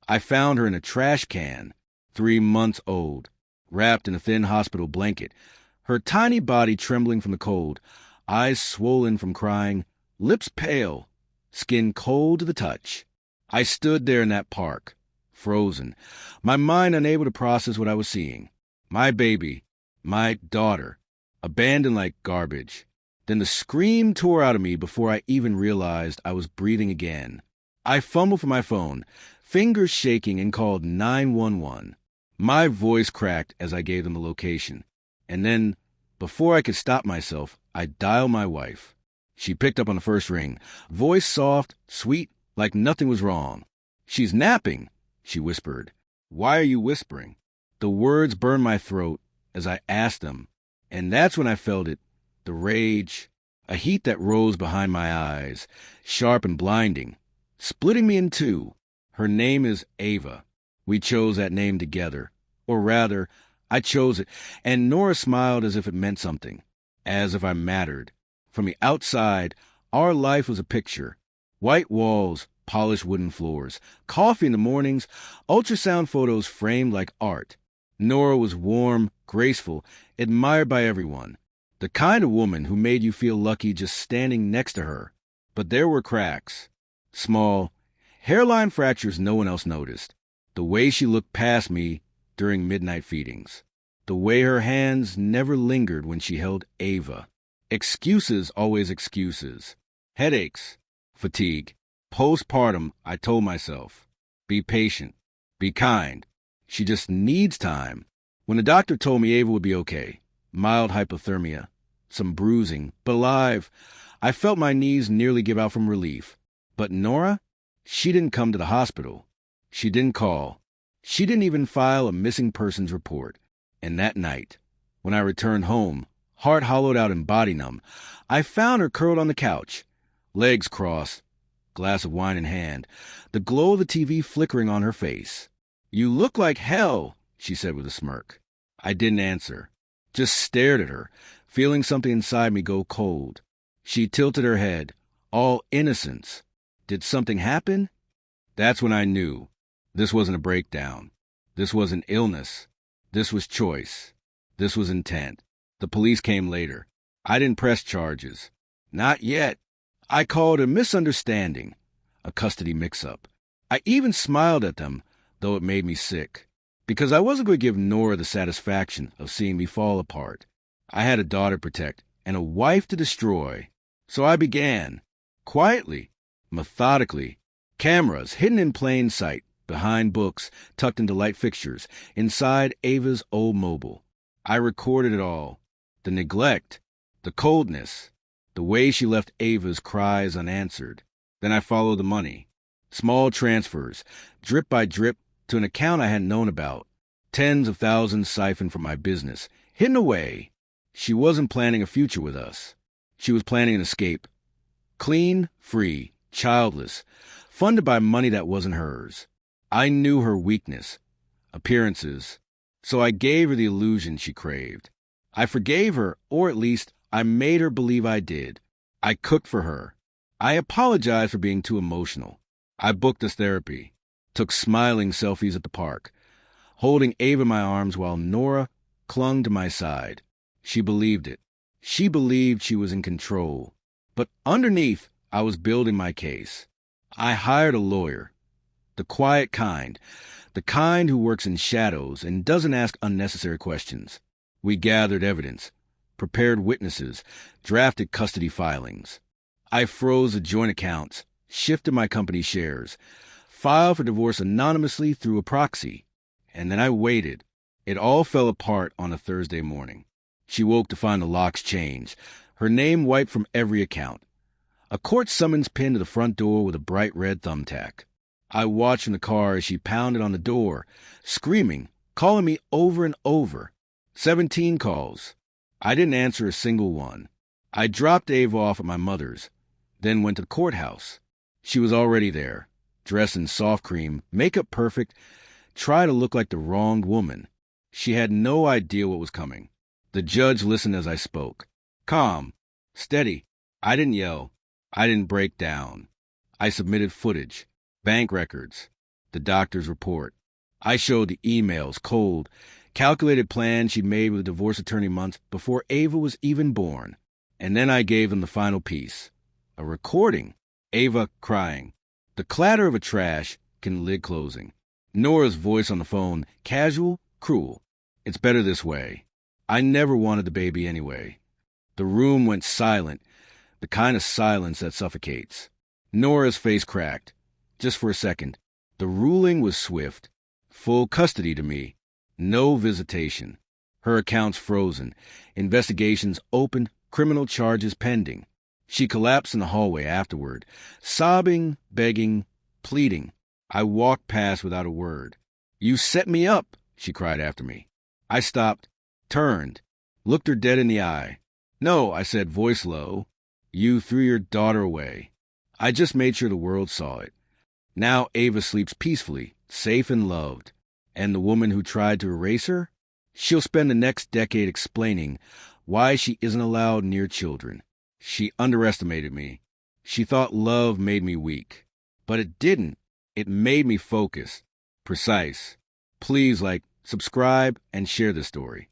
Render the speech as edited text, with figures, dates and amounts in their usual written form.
I found her in a trash can, 3 months old, wrapped in a thin hospital blanket, her tiny body trembling from the cold, eyes swollen from crying, lips pale, skin cold to the touch. I stood there in that park, frozen, my mind unable to process what I was seeing. My baby, my daughter, abandoned like garbage. Then the scream tore out of me before I even realized I was breathing again. I fumbled for my phone, fingers shaking, and called 911. My voice cracked as I gave them the location. And then, before I could stop myself, I dialed my wife. She picked up on the first ring, voice soft, sweet, like nothing was wrong. "She's napping," she whispered. "Why are you whispering?" The words burned my throat as I asked them, and that's when I felt it, the rage, a heat that rose behind my eyes, sharp and blinding, splitting me in two. Her name is Ava. We chose that name together. Or rather, I chose it, and Nora smiled as if it meant something, as if I mattered. From the outside, our life was a picture. White walls, polished wooden floors, coffee in the mornings, ultrasound photos framed like art. Nora was warm, graceful, admired by everyone. The kind of woman who made you feel lucky just standing next to her. But there were cracks. Small, hairline fractures no one else noticed. The way she looked past me during midnight feedings. The way her hands never lingered when she held Ava. Excuses, always excuses. Headaches, fatigue. Postpartum, I told myself. Be patient. Be kind. She just needs time. When the doctor told me Ava would be okay, mild hypothermia, some bruising, but alive, I felt my knees nearly give out from relief. But Nora? She didn't come to the hospital. She didn't call. She didn't even file a missing persons report. And that night, when I returned home, heart hollowed out and body numb, I found her curled on the couch, legs crossed, glass of wine in hand, the glow of the TV flickering on her face. "You look like hell," she said with a smirk. I didn't answer, just stared at her, feeling something inside me go cold. She tilted her head, all innocence. Did something happen? That's when I knew. This wasn't a breakdown. This wasn't illness. This was choice. This was intent. The police came later. I didn't press charges. Not yet. I called a misunderstanding, a custody mix-up. I even smiled at them, though it made me sick, because I wasn't going to give Nora the satisfaction of seeing me fall apart. I had a daughter to protect and a wife to destroy. So I began, quietly, methodically, cameras hidden in plain sight, behind books, tucked into light fixtures, inside Ava's old mobile. I recorded it all. The neglect, the coldness, the way she left Ava's cries unanswered. Then I followed the money. Small transfers, drip by drip, to an account I hadn't known about. Tens of thousands siphoned from my business, hidden away. She wasn't planning a future with us. She was planning an escape. Clean, free, childless, funded by money that wasn't hers. I knew her weakness, appearances, so I gave her the illusion she craved. I forgave her, or at least I made her believe I did. I cooked for her. I apologized for being too emotional. I booked us therapy, took smiling selfies at the park, holding Ava in my arms while Nora clung to my side. She believed it. She believed she was in control. But underneath, I was building my case. I hired a lawyer, the quiet kind, the kind who works in shadows and doesn't ask unnecessary questions. We gathered evidence, prepared witnesses, drafted custody filings. I froze the joint accounts, shifted my company shares, filed for divorce anonymously through a proxy. And then I waited. It all fell apart on a Thursday morning. She woke to find the locks changed, her name wiped from every account. A court summons pinned to the front door with a bright red thumbtack. I watched in the car as she pounded on the door, screaming, calling me over and over. 17 calls. I didn't answer a single one. I dropped Ava off at my mother's, then went to the courthouse. She was already there, dressed in soft cream, makeup perfect, tried to look like the wronged woman. She had no idea what was coming. The judge listened as I spoke. Calm, steady. I didn't yell. I didn't break down. I submitted footage, bank records, the doctor's report. I showed the emails, cold, calculated plans she'd made with a divorce attorney months before Ava was even born. And then I gave them the final piece. A recording. Ava crying. The clatter of a trash can lid closing. Nora's voice on the phone, casual, cruel. It's better this way. I never wanted the baby anyway. The room went silent, the kind of silence that suffocates. Nora's face cracked. Just for a second. The ruling was swift. Full custody to me. No visitation. Her accounts frozen. Investigations open, criminal charges pending. She collapsed in the hallway afterward, sobbing, begging, pleading. I walked past without a word. "You set me up," she cried after me. I stopped, turned, looked her dead in the eye. "No," I said, voice low. "You threw your daughter away. I just made sure the world saw it. Now Ava sleeps peacefully, safe and loved. And the woman who tried to erase her? She'll spend the next decade explaining why she isn't allowed near children. She underestimated me. She thought love made me weak. But it didn't. It made me focused, precise. Please, subscribe and share this story.